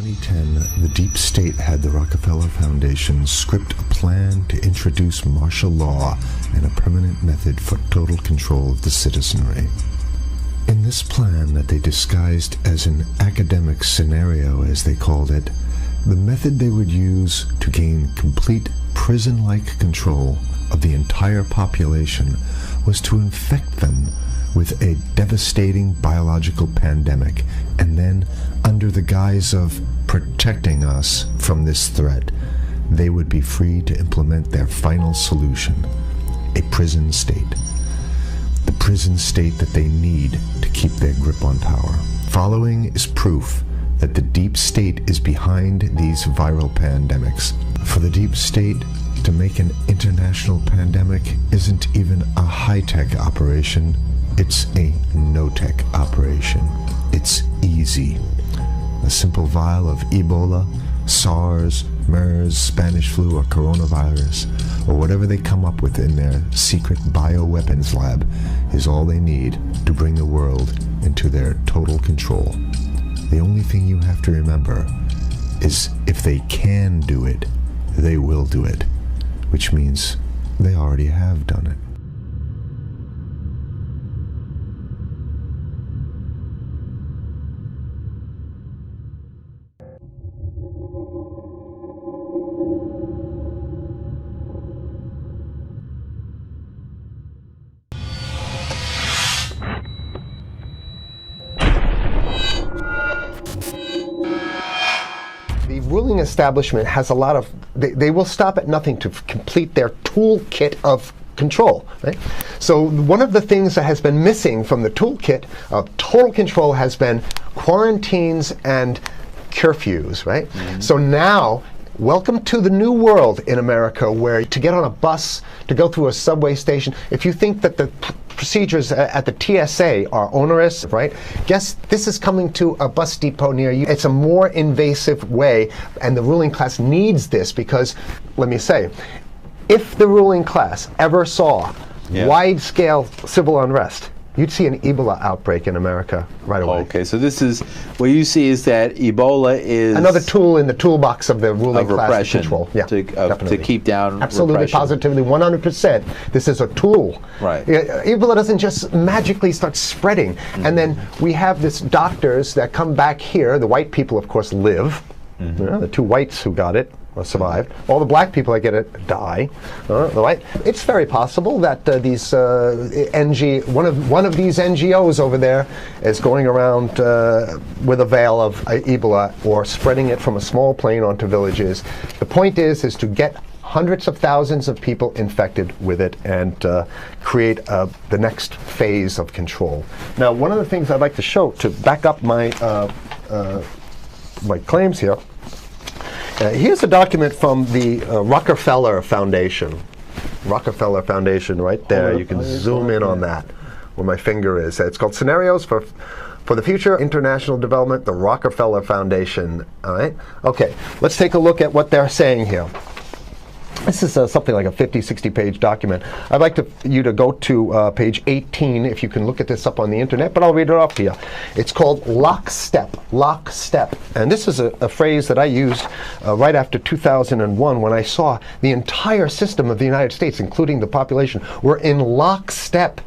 2010, the deep state had the Rockefeller Foundation script a plan to introduce martial law and a permanent method for total control of the citizenry. In this plan that they disguised as an academic scenario, as they called it, the method they would use to gain complete prison-like control of the entire population was to infect them with a devastating biological pandemic, and then, under the guise of protecting us from this threat, they would be free to implement their final solution, a prison state. The prison state that they need to keep their grip on power. Following is proof that the deep state is behind these viral pandemics. For the deep state to make an international pandemic isn't even a high-tech operation. It's a no-tech operation. It's easy. A simple vial of Ebola, SARS, MERS, Spanish flu, or coronavirus, or whatever they come up with in their secret bioweapons lab, is all they need to bring the world into their total control. The only thing you have to remember is if they can do it, they will do it, which means they already have done it. The ruling establishment has a lot of, they will stop at nothing to complete their toolkit of control, right? So one of the things that has been missing from the toolkit of total control has been quarantines and curfews, right? Mm-hmm. So now, welcome to the new world in America, where to get on a bus, to go through a subway station, if you think that the procedures at the TSA are onerous, right? Guess this is coming to a bus depot near you. It's a more invasive way, and the ruling class needs this because, let me say, if the ruling class ever saw wide-scale civil unrest, you'd see an Ebola outbreak in America right away. Okay, so this is, what you see is that Ebola is another tool in the toolbox of the ruling class control. Yeah, to keep down absolutely, repression. positively, 100%. This is a tool. Right. Ebola doesn't just magically start spreading. Mm-hmm. And then we have this doctors that come back here. The white people, of course, live. Mm-hmm. The two whites who got it survived. All the black people that get it die. Right? It's very possible that these one of these NGOs over there is going around with a veil of Ebola, or spreading it from a small plane onto villages. The point is to get hundreds of thousands of people infected with it and create the next phase of control. Now, one of the things I'd like to show to back up my my claims here. Here's a document from the Rockefeller Foundation. Rockefeller Foundation, right there. You can zoom in on that, where my finger is. It's called Scenarios for the Future International Development, the Rockefeller Foundation. All right. Okay. Let's take a look at what they're saying here. This is something like a 50, 60-page document. I'd like you to go to page 18, if you can look at this up on the internet, but I'll read it off to you. It's called lockstep, lockstep. And this is a phrase that I used right after 2001, when I saw the entire system of the United States, including the population, were in lockstep.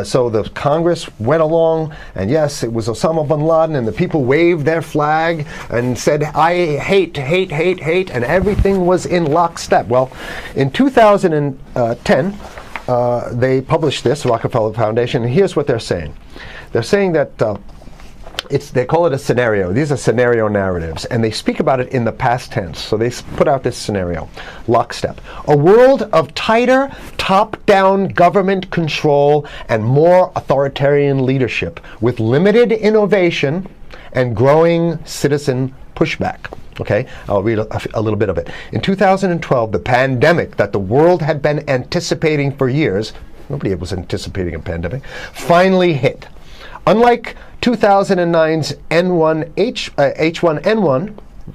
So the Congress went along, and yes, it was Osama bin Laden, and the people waved their flag and said, I hate, hate, hate, hate, and everything was in lockstep. Well, in 2010, they published this, Rockefeller Foundation, and here's what they're saying. They're saying that they call it a scenario. These are scenario narratives, and they speak about it in the past tense. So they put out this scenario, lockstep. A world of tighter, top-down government control and more authoritarian leadership, with limited innovation and growing citizen pushback. Okay, I'll read a little bit of it. In 2012, the pandemic that the world had been anticipating for years, nobody was anticipating a pandemic, finally hit. Unlike 2009's H1N1,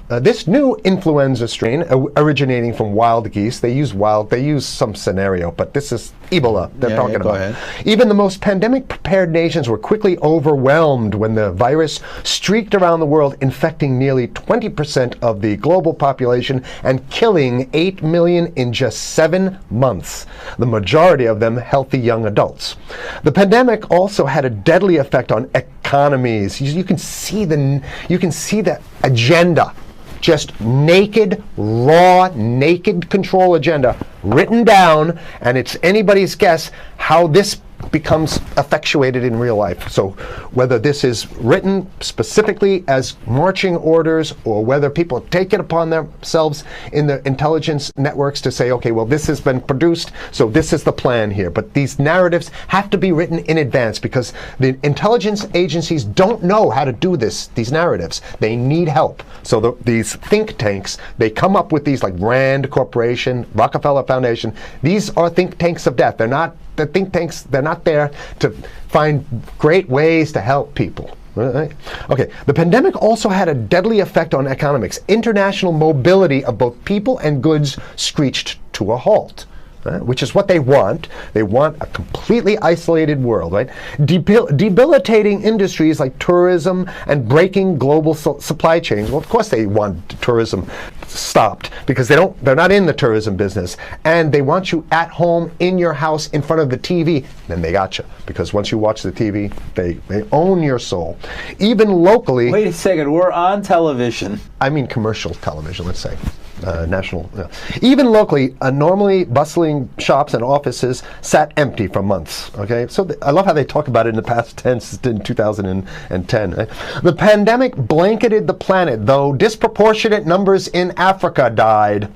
this new influenza strain originating from wild geese, they use some scenario, but this is Ebola they're talking about. Ahead. Even the most pandemic-prepared nations were quickly overwhelmed when the virus streaked around the world, infecting nearly 20% of the global population and killing 8 million in just 7 months, the majority of them healthy young adults. The pandemic also had a deadly effect on economies. You can see the agenda, just naked, raw, naked control agenda written down, and it's anybody's guess how this becomes effectuated in real life. So whether this is written specifically as marching orders or whether people take it upon themselves in the intelligence networks to say, okay, well, this has been produced, so this is the plan here. But these narratives have to be written in advance because the intelligence agencies don't know how to do these narratives. They need help. So these think tanks, they come up with these like Rand Corporation, Rockefeller Foundation. These are think tanks of death. They're not the think tanks, they're not there to find great ways to help people. Right? Okay, the pandemic also had a deadly effect on economics. International mobility of both people and goods screeched to a halt. Which is what they want. They want a completely isolated world, right? Debilitating industries like tourism and breaking global supply chains. Well, of course they want tourism stopped because they're not in the tourism business, and they want you at home in your house in front of the TV. Then they got you because once you watch the TV, they own your soul. Even locally. Wait a second, we're on television. I mean commercial television, let's say. National. Even locally, normally bustling shops and offices sat empty for months. Okay, so I love how they talk about it in the past tense in 2010. Right? The pandemic blanketed the planet, though disproportionate numbers in Africa died.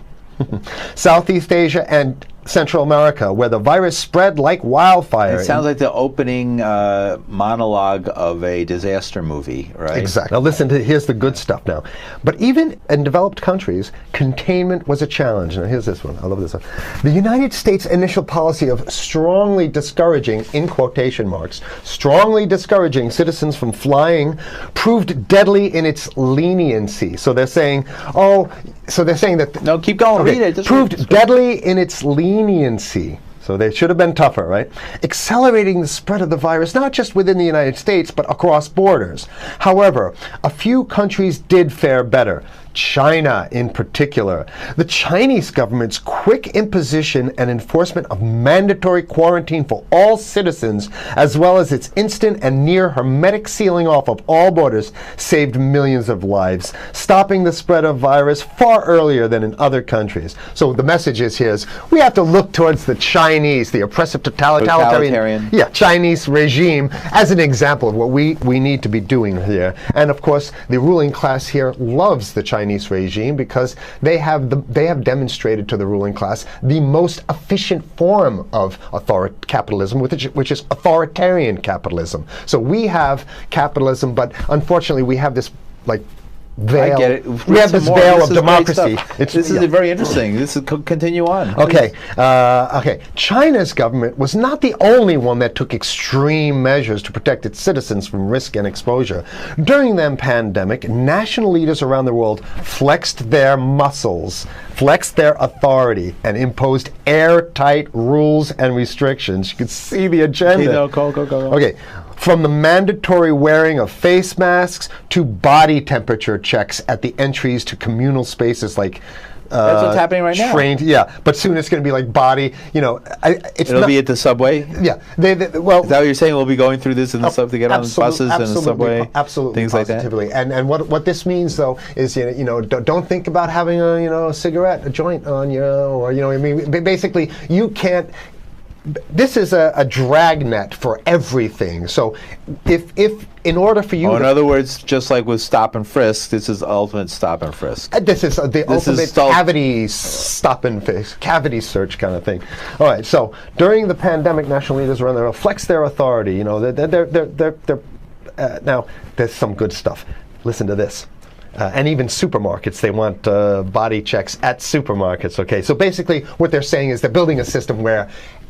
Southeast Asia and Central America, where the virus spread like wildfire. It sounds like the opening monologue of a disaster movie, right? Exactly. Now listen here's the good stuff now. But even in developed countries, containment was a challenge. Now here's this one. I love this one. The United States' initial policy of strongly discouraging, in quotation marks, strongly discouraging citizens from flying proved deadly in its leniency. So they're saying, that... No, keep going. Okay, read it. Proved deadly in its leniency. So they should have been tougher, right? Accelerating the spread of the virus, not just within the United States, but across borders. However, a few countries did fare better. China in particular. The Chinese government's quick imposition and enforcement of mandatory quarantine for all citizens, as well as its instant and near hermetic sealing off of all borders, saved millions of lives, stopping the spread of virus far earlier than in other countries. So the message is here is we have to look towards the Chinese, the oppressive totalitarian Chinese regime as an example of what we need to be doing here. And of course, the ruling class here loves the Chinese regime because they have demonstrated to the ruling class the most efficient form of capitalism, which is authoritarian capitalism. So we have capitalism, but unfortunately we have this veil. I get it. We have this veil of democracy. This is very interesting. This is continue on. Okay. China's government was not the only one that took extreme measures to protect its citizens from risk and exposure. During the pandemic, national leaders around the world flexed their muscles, flexed their authority, and imposed airtight rules and restrictions. You can see the agenda. Okay, go. Okay. From the mandatory wearing of face masks to body temperature checks at the entries to communal spaces like that's what's happening right now. Yeah, but soon it's going to be like body. It'll be at the subway. Yeah, is that what you're saying? We'll be going through this in the subway to get on the buses and the subway, absolutely, things positively. like that. And what this means though is don't think about having a cigarette, a joint on you, or basically you can't. This is a dragnet for everything. So if in order for you in other words, just like with stop and frisk, this is ultimate stop and frisk. This is the ultimate cavity stop and frisk, cavity search kind of thing. All right, so during the pandemic, national leaders around the world flex their authority. Now there's some good stuff. Listen to this. And even supermarkets, they want body checks at supermarkets. Okay, so basically what they're saying is they're building a system where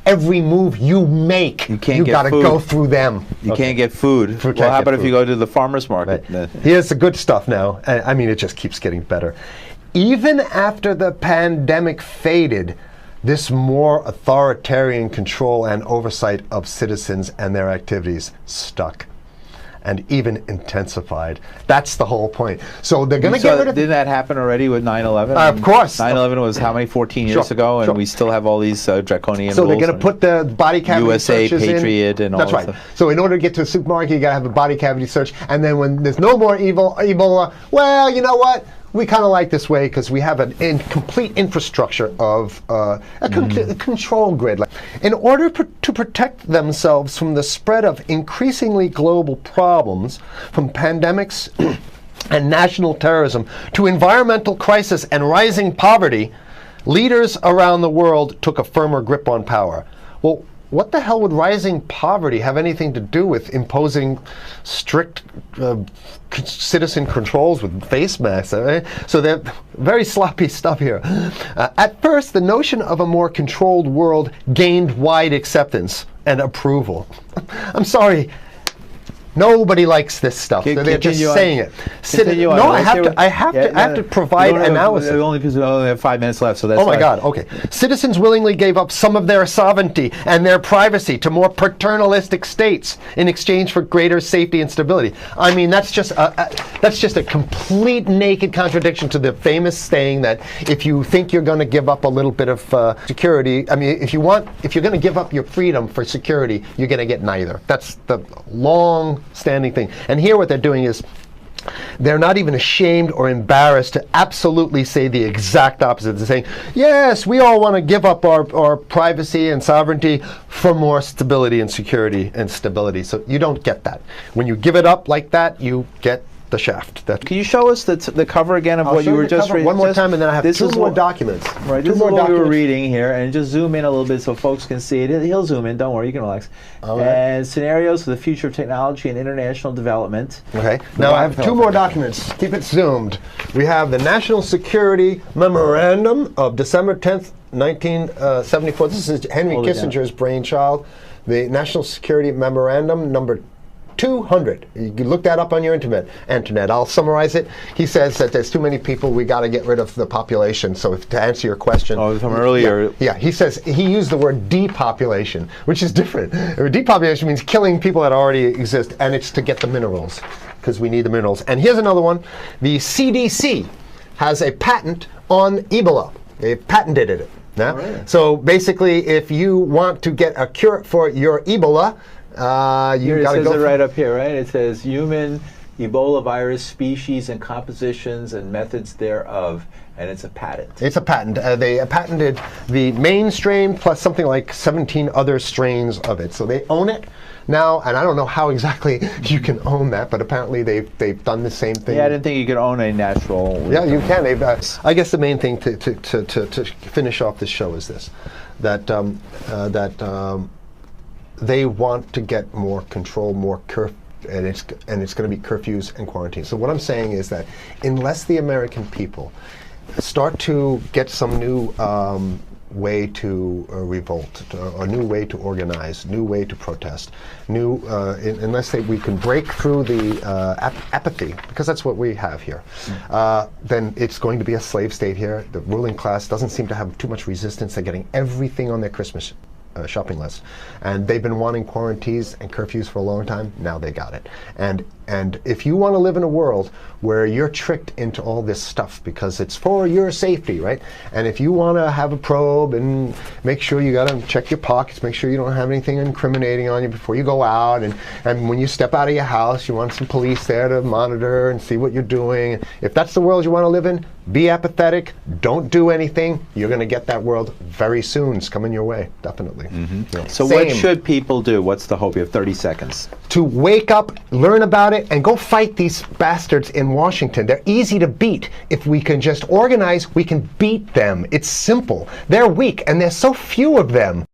every move you make, You can't you get got to food. go through them. You can't get food. Can't Well, how get about if you food. go to the farmer's market? Right. Here's the good stuff now. I mean, it just keeps getting better. Even after the pandemic faded, this more authoritarian control and oversight of citizens and their activities stuck and even intensified. That's the whole point. So they're going to get rid of... Didn't that happen already with 9/11? Of course. 9/11 was how many? 14 years Sure, ago, and sure. we still have all these draconian So rules. they're going to put the body cavity USA searches Patriot in. and all That's that right. stuff. So in order to get to a supermarket, you got to have a body cavity search. And then when there's no more Ebola, well, you know what? We kind of like this way because we have a complete infrastructure of a control grid. In order to protect themselves from the spread of increasingly global problems, from pandemics and national terrorism to environmental crisis and rising poverty, leaders around the world took a firmer grip on power. Well, what the hell would rising poverty have anything to do with imposing strict citizen controls with face masks? So they're very sloppy stuff here. At first, the notion of a more controlled world gained wide acceptance and approval. I'm sorry. Nobody likes this stuff. They're just saying it. No, I have to provide analysis. Only because we only have 5 minutes left, so that's Oh my God, okay. Citizens willingly gave up some of their sovereignty and their privacy to more paternalistic states in exchange for greater safety and stability. I mean, that's just a complete naked contradiction to the famous saying that if you think you're going to give up a little bit of security, I mean, if you're going to give up your freedom for security, you're going to get neither. That's the long-standing thing. And here what they're doing is they're not even ashamed or embarrassed to absolutely say the exact opposite. They're saying, yes, we all want to give up our privacy and sovereignty for more stability and security and stability. So you don't get that. When you give it up like that, you get the shaft. Can you show us the cover again of what you were just reading? One more time, and then I have two more documents. Right, this is what we were reading here, and just zoom in a little bit so folks can see it. He'll zoom in, don't worry, you can relax. All right. And scenarios for the future of technology and international development. Okay, now I have two more documents. Keep it zoomed. We have the National Security Memorandum of December 10th, 1974. This is Henry Kissinger's brainchild. The National Security Memorandum number 200. You can look that up on your internet. I'll summarize it. He says that there's too many people, we got to get rid of the population. So to answer your question. Oh, from earlier. Yeah, he says, he used the word depopulation, which is different. Depopulation means killing people that already exist, and it's to get the minerals, because we need the minerals. And here's another one. The CDC has a patent on Ebola. They've patented it. Yeah? Right. So basically, if you want to get a cure for your Ebola, you got to go. It says it right up here, right? It says human Ebola virus species and compositions and methods thereof, and it's a patent. It's a patent. They patented the main strain plus something like 17 other strains of it. So they own it now, and I don't know how exactly you can own that, but apparently they've done the same thing. Yeah, I didn't think you could own a natural. Yeah, you can. I guess the main thing to finish off this show is this: that they want to get more control, more and it's going to be curfews and quarantines. So what I'm saying is that unless the American people start to get some new way to revolt, a new way to organize, new way to protest, unless we can break through the apathy, because that's what we have here, then it's going to be a slave state here. The ruling class doesn't seem to have too much resistance. They're getting everything on their Christmas shopping list, and they've been wanting quarantines and curfews for a long time. Now they got it. And if you want to live in a world where you're tricked into all this stuff because it's for your safety, right? And if you want to have a probe and make sure you got to check your pockets, make sure you don't have anything incriminating on you before you go out, and when you step out of your house, you want some police there to monitor and see what you're doing. If that's the world you want to live in, be apathetic, don't do anything. You're going to get that world very soon. It's coming your way, definitely. Mm-hmm. Yeah. So what should people do? What's the hope? You have 30 seconds. To wake up, learn about it, and go fight these bastards in Washington. They're easy to beat. If we can just organize, we can beat them. It's simple. They're weak, and there's so few of them.